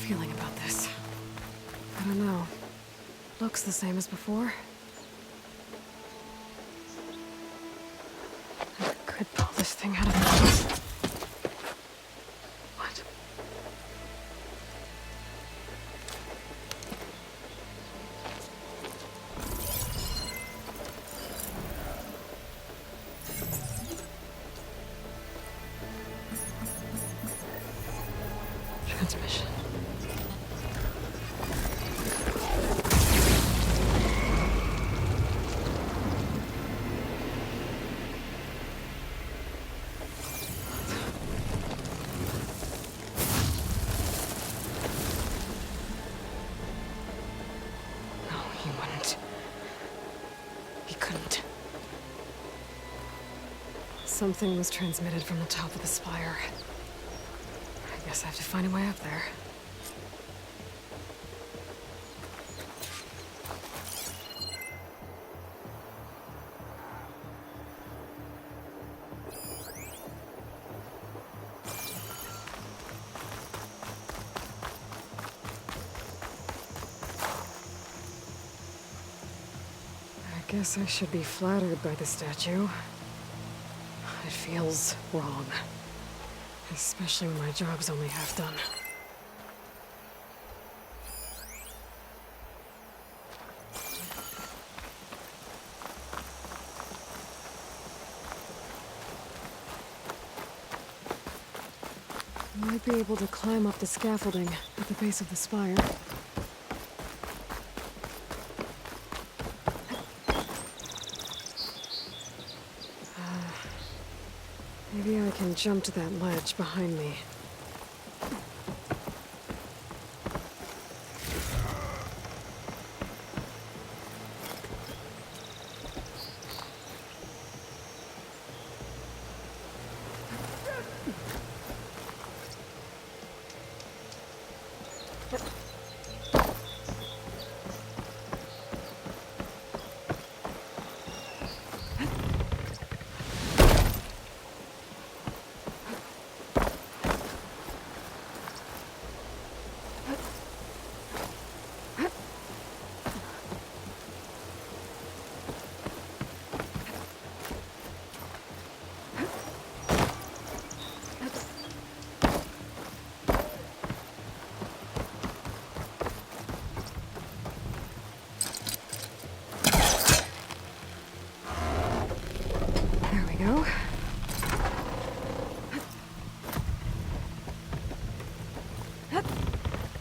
feeling about this. I don't know. Looks the same as before. I could pull this thing out of the house. What? Transmission. No, he wouldn't. He couldn't. Something was transmitted from the top of the spire. I guess I have to find a way up there. I guess I should be flattered by the statue. It feels wrong. Especially when my job's only half done. I might be able to climb up the scaffolding at the base of the spire. Maybe I can jump to that ledge behind me. Go.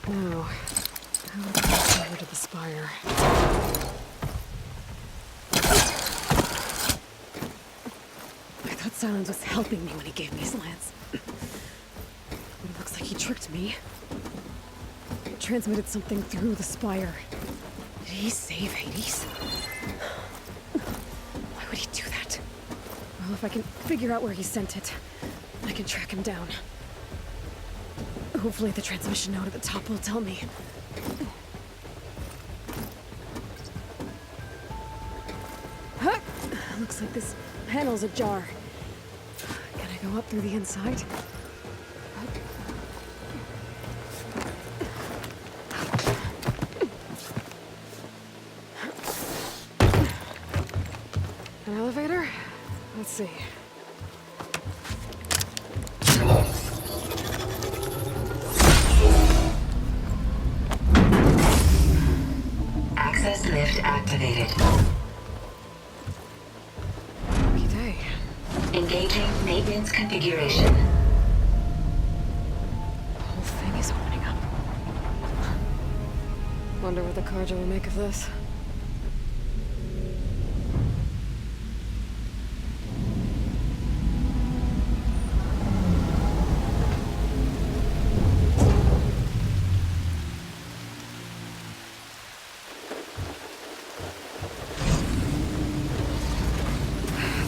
Now, how do I get over to the spire? I thought Silence was helping me when he gave me his lance. But it looks like he tricked me. It transmitted something through the spire. Did he save Hades? Why would he do that? Well, if I can figure out where he sent it, I can track him down. Hopefully the transmission node at the top will tell me. Huh. Looks like this panel's ajar. Can I go up through the inside? An elevator? Let's see. Access lift activated. Lucky day. Engaging maintenance configuration. The whole thing is opening up. Wonder what the Carja will make of this.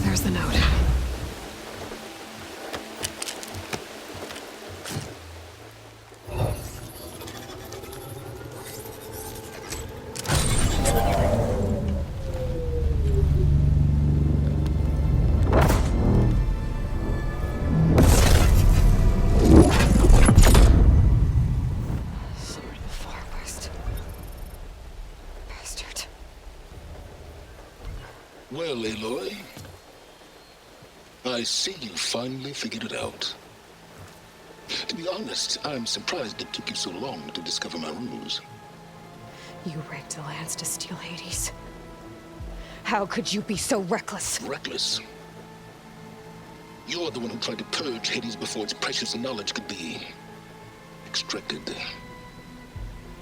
There's the note. Well, Aloy, I see you finally figured it out. To be honest, I'm surprised it took you so long to discover my ruse. You rigged the lands to steal Hades. How could you be so reckless? Reckless? You're the one who tried to purge Hades before its precious knowledge could be extracted.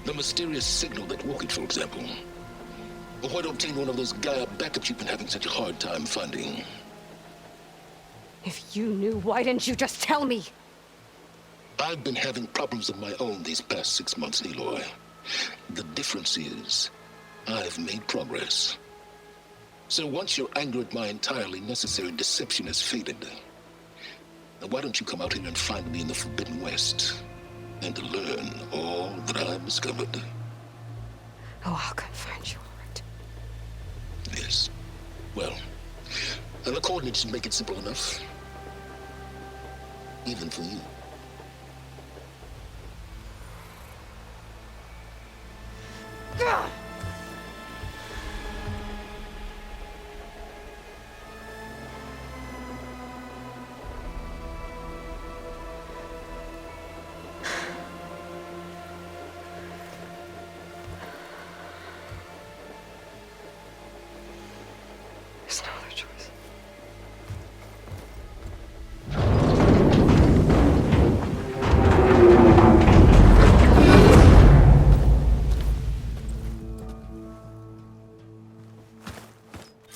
The mysterious signal that woke it, for example. Or why to obtain one of those GAIA backups you've been having such a hard time finding. If you knew, why didn't you just tell me? I've been having problems of my own these past 6 months, Aloy. The difference is, I've made progress. So once your anger at my entirely necessary deception has faded, why don't you come out here and find me in the Forbidden West, and learn all that I've discovered? Oh, I'll come find you, all right. Yes. Well, and the coordinates should make it simple enough. Even for you. Gah! There's no other choice.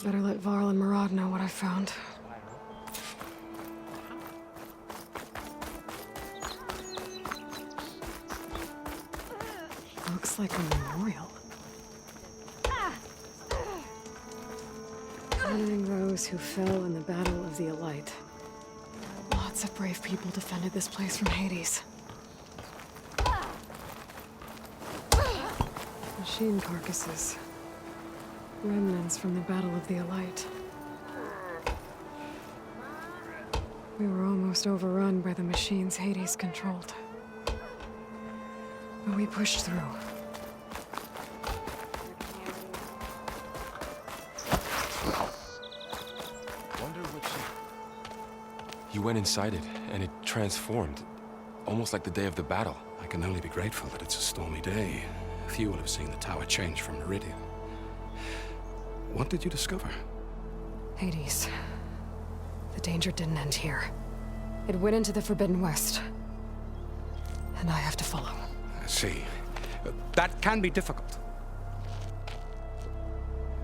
Better let Varl and Meridian know what I found. Looks like a memorial. Honoring those who fell in the Battle of the Elite. Lots of brave people defended this place from Hades. Machine carcasses. Remnants from the Battle of the Elite. We were almost overrun by the machines Hades controlled. But we pushed through. Wonder what you went inside it, and it transformed. Almost like the day of the battle. I can only be grateful that it's a stormy day. Few will have seen the tower change from Meridian. What did you discover? Hades. The danger didn't end here. It went into the Forbidden West. And I have to follow. I see. That can be difficult.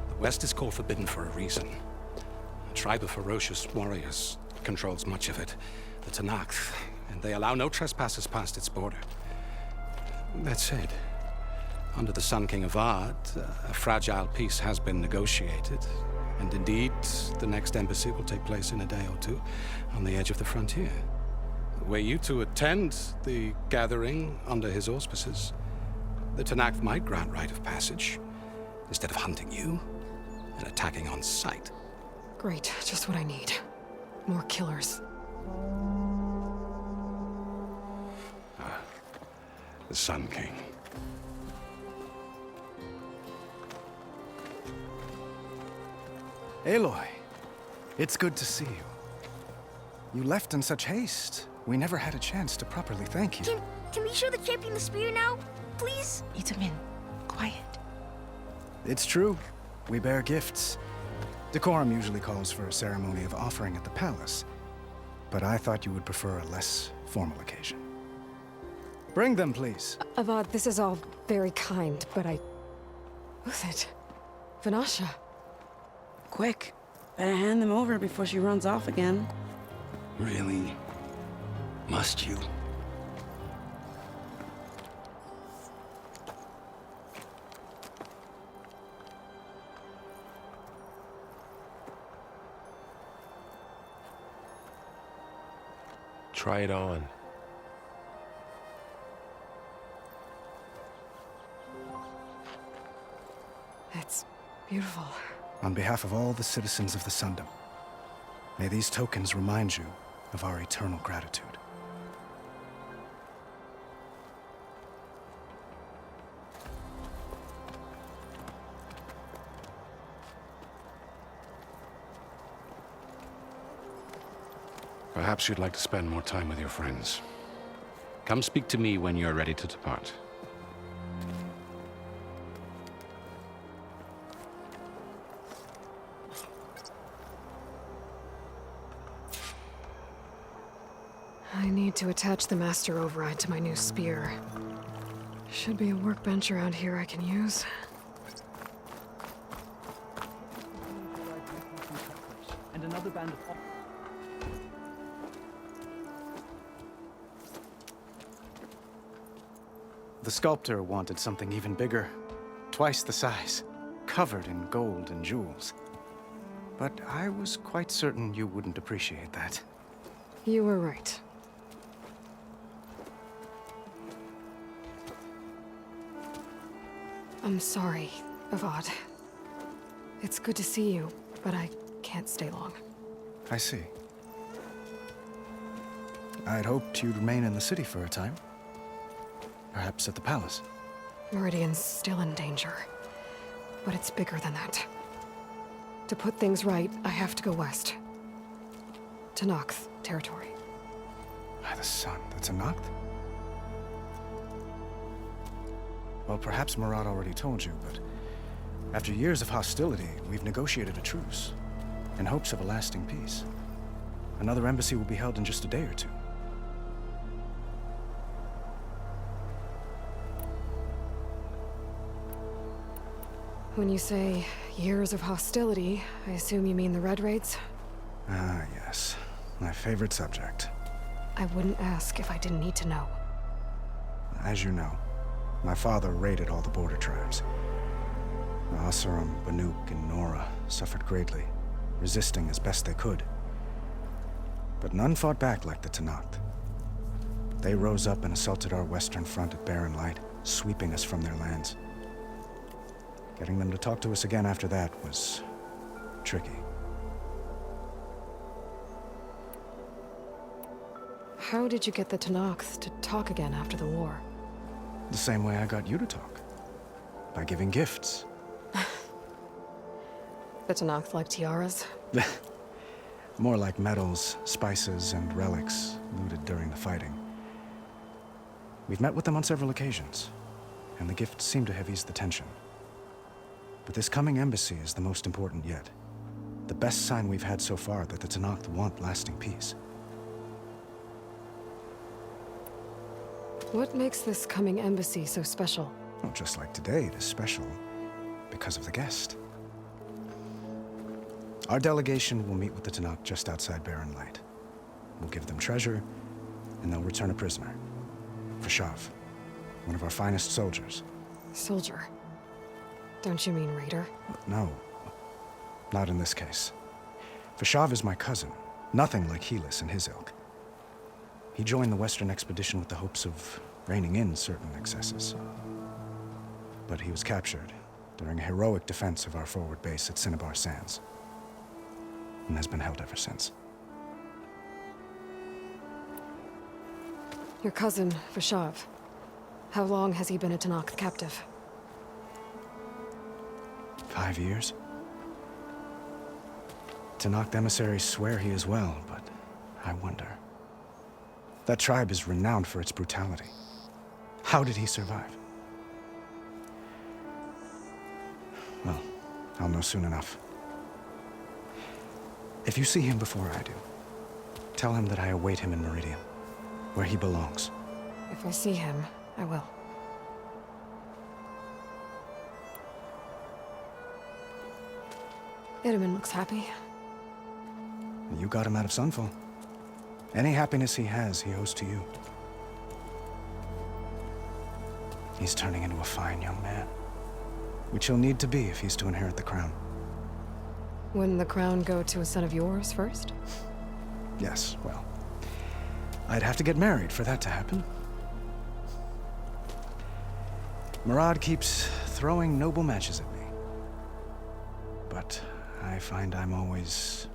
The West is called Forbidden for a reason. A tribe of ferocious warriors controls much of it. The Tenakth, and they allow no trespassers past its border. That said, under the Sun King Avad, a fragile peace has been negotiated. And indeed, the next embassy will take place in a day or two on the edge of the frontier. Were you to attend the gathering under his auspices, the Tenakth might grant right of passage, instead of hunting you and attacking on sight. Great, just what I need. More killers. The Sun King. Aloy, it's good to see you. You left in such haste. We never had a chance to properly thank you. Can we show the champion the spear now, please? Itamin, quiet. It's true. We bear gifts. Decorum usually calls for a ceremony of offering at the palace, but I thought you would prefer a less formal occasion. Bring them, please. Avad, this is all very kind, but Who's it? Vanasha. Quick, better hand them over before she runs off again. Really? Must you? Try it on. It's beautiful. On behalf of all the citizens of the Sundom, may these tokens remind you of our eternal gratitude. Perhaps you'd like to spend more time with your friends. Come speak to me when you're ready to depart. I need to attach the master override to my new spear. Should be a workbench around here I can use. And another band of... The sculptor wanted something even bigger, twice the size, covered in gold and jewels. But I was quite certain you wouldn't appreciate that. You were right. I'm sorry, Avad. It's good to see you, but I can't stay long. I see. I'd hoped you'd remain in the city for a time. Perhaps at the palace. Meridian's still in danger, but it's bigger than that. To put things right, I have to go west. To Nox territory. By the sun, that's a Noct? Well, perhaps Murad already told you, but after years of hostility, we've negotiated a truce, in hopes of a lasting peace. Another embassy will be held in just a day or two. When you say years of hostility, I assume you mean the Red Raids? Ah, yes. My favorite subject. I wouldn't ask if I didn't need to know. As you know, my father raided all the border tribes. The Asuram, Banuk, and Nora suffered greatly, resisting as best they could. But none fought back like the Tenakth. They rose up and assaulted our western front at Barren Light, sweeping us from their lands. Getting them to talk to us again after that was tricky. How did you get the Tenakth to talk again after the war? The same way I got you to talk. By giving gifts. The Tenakth like tiaras? More like medals, spices, and relics looted during the fighting. We've met with them on several occasions, and the gifts seem to have eased the tension. But this coming embassy is the most important yet. The best sign we've had so far that the Tenakth want lasting peace. What makes this coming embassy so special? Well, just like today, it is special because of the guest. Our delegation will meet with the Tenakth just outside Barren Light. We'll give them treasure, and they'll return a prisoner. Vashav, one of our finest soldiers. Soldier? Don't you mean raider? No, not in this case. Vashav is my cousin, nothing like Helis and his ilk. He joined the Western expedition with the hopes of reining in certain excesses. But he was captured during a heroic defense of our forward base at Cinnabar Sands, and has been held ever since. Your cousin, Vashav. How long has he been a Tenakth captive? 5 years. Tenakth emissaries swear he is well, but I wonder. That tribe is renowned for its brutality. How did he survive? Well, I'll know soon enough. If you see him before I do, tell him that I await him in Meridian, where he belongs. If I see him, I will. Itamen looks happy. You got him out of Sunfall. Any happiness he has, he owes to you. He's turning into a fine young man, which he'll need to be if he's to inherit the crown. Wouldn't the crown go to a son of yours first? Yes, well, I'd have to get married for that to happen. Murad keeps throwing noble matches at me, but I find I'm always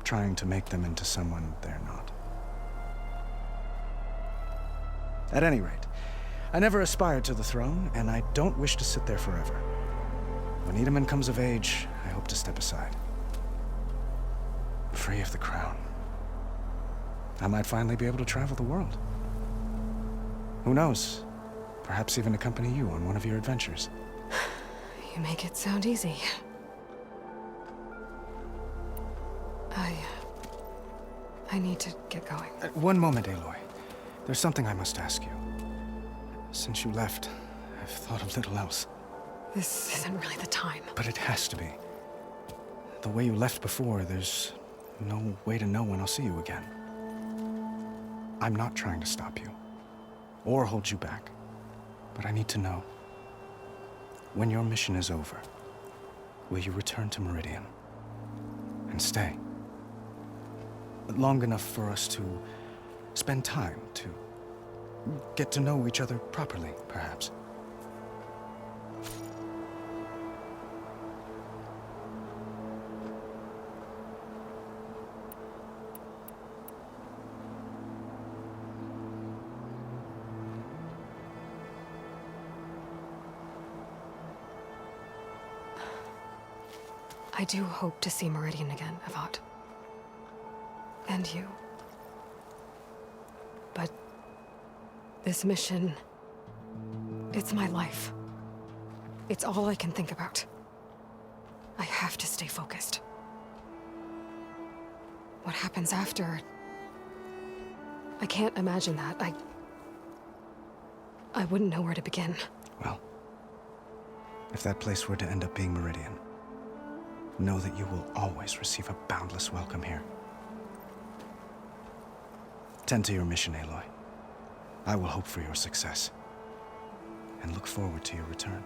trying to make them into someone they're not. At any rate, I never aspired to the throne, and I don't wish to sit there forever. When Itamen comes of age, I hope to step aside. Free of the crown. I might finally be able to travel the world. Who knows? Perhaps even accompany you on one of your adventures. You make it sound easy. I need to get going. One moment, Aloy. There's something I must ask you. Since you left, I've thought of little else. This isn't really the time. But it has to be. The way you left before, there's no way to know when I'll see you again. I'm not trying to stop you, or hold you back. But I need to know, when your mission is over, will you return to Meridian? And stay? Long enough for us to spend time, to get to know each other properly, perhaps. I do hope to see Meridian again, Avat. And you. But this mission, it's my life. It's all I can think about. I have to stay focused. What happens after? I can't imagine that. I wouldn't know where to begin. Well, if that place were to end up being Meridian, know that you will always receive a boundless welcome here. Tend to your mission, Aloy. I will hope for your success, and look forward to your return.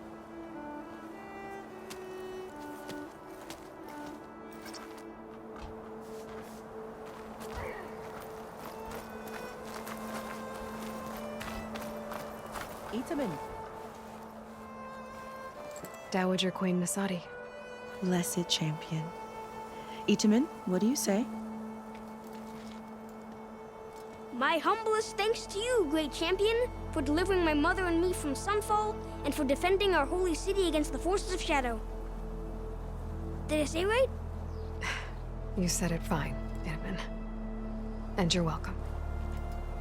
Itamen. Dowager Queen Nasadi. Blessed champion. Itamen, what do you say? My humblest thanks to you, great champion, for delivering my mother and me from Sunfall, and for defending our holy city against the forces of Shadow. Did I say right? You said it fine, Edmund. And you're welcome.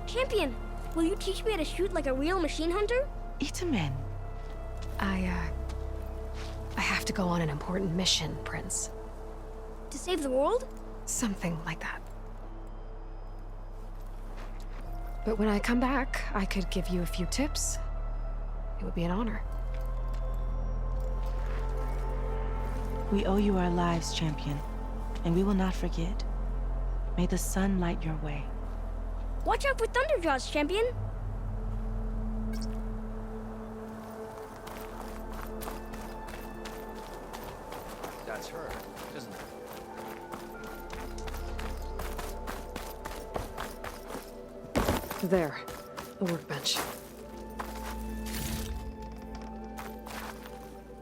Champion, will you teach me how to shoot like a real machine hunter? Itamen. I have to go on an important mission, Prince. To save the world? Something like that. But when I come back, I could give you a few tips. It would be an honor. We owe you our lives, champion, and we will not forget. May the sun light your way. Watch out for Thunderjaws, champion! That's her, isn't it? There, the workbench.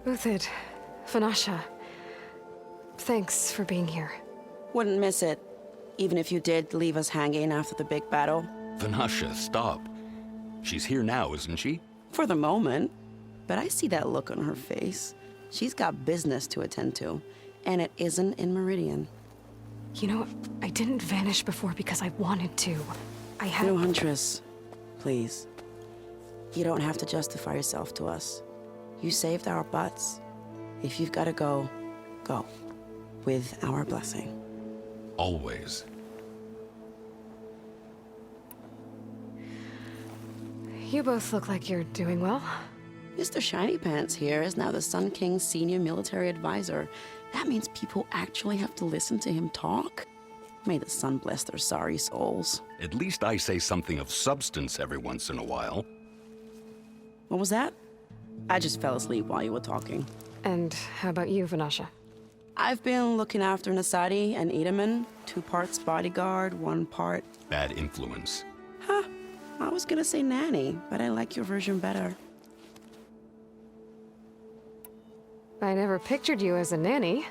Uthid, Vanasha, thanks for being here. Wouldn't miss it, even if you did leave us hanging after the big battle. Vanasha, stop. She's here now, isn't she? For the moment. But I see that look on her face. She's got business to attend to, and it isn't in Meridian. You know, I didn't vanish before because I wanted to. I had... No, Huntress. Please. You don't have to justify yourself to us. You saved our butts. If you've got to go, go. With our blessing. Always. You both look like you're doing well. Mr. Shiny Pants here is now the Sun King's senior military advisor. That means people actually have to listen to him talk? May the sun bless their sorry souls. At least I say something of substance every once in a while. What was that? I just fell asleep while you were talking. And how about you, Vanasha? I've been looking after Nasadi and Itamen. 2 parts bodyguard, 1 part... Bad influence. Huh. I was gonna say nanny, but I like your version better. I never pictured you as a nanny.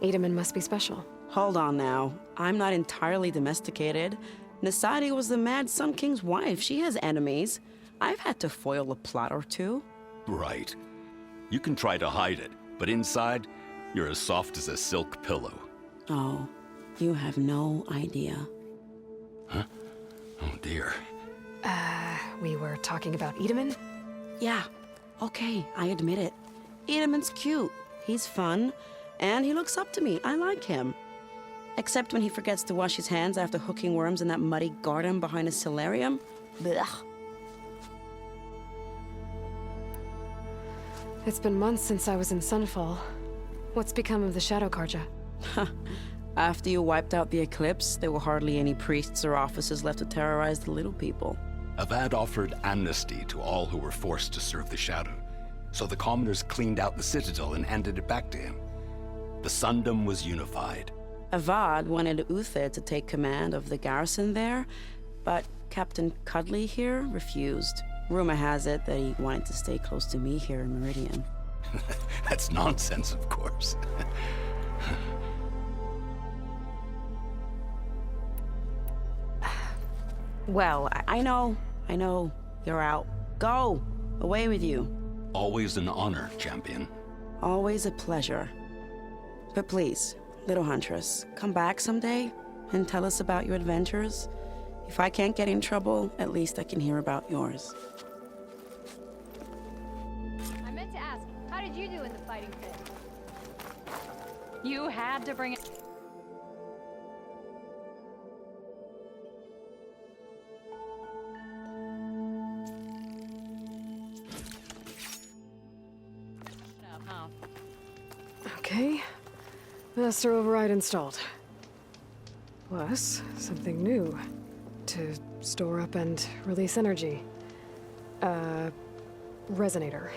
Itamen must be special. Hold on now. I'm not entirely domesticated. Nasadi was the Mad Sun King's wife. She has enemies. I've had to foil a plot or 2. Right. You can try to hide it, but inside, you're as soft as a silk pillow. Oh, you have no idea. Huh? Oh dear. We were talking about Edaman? Yeah, okay, I admit it. Edaman's cute. He's fun. And he looks up to me. I like him. Except when he forgets to wash his hands after hooking worms in that muddy garden behind a solarium. Blech. It's been months since I was in Sunfall. What's become of the Shadow Karja? After you wiped out the Eclipse, there were hardly any priests or officers left to terrorize the little people. Avad offered amnesty to all who were forced to serve the Shadow. So the commoners cleaned out the Citadel and handed it back to him. The Sundom was unified. Avad wanted Uther to take command of the garrison there, but Captain Cudley here refused. Rumor has it that he wanted to stay close to me here in Meridian. That's nonsense, of course. Well, I know. You're out. Go! Away with you. Always an honor, champion. Always a pleasure. But please, little huntress, come back someday and tell us about your adventures. If I can't get in trouble, at least I can hear about yours. I meant to ask, how did you do in the fighting pit? You had to bring it. Okay. Master override installed. Plus, something new. To store up and release energy. Resonator.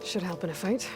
Should help in a fight.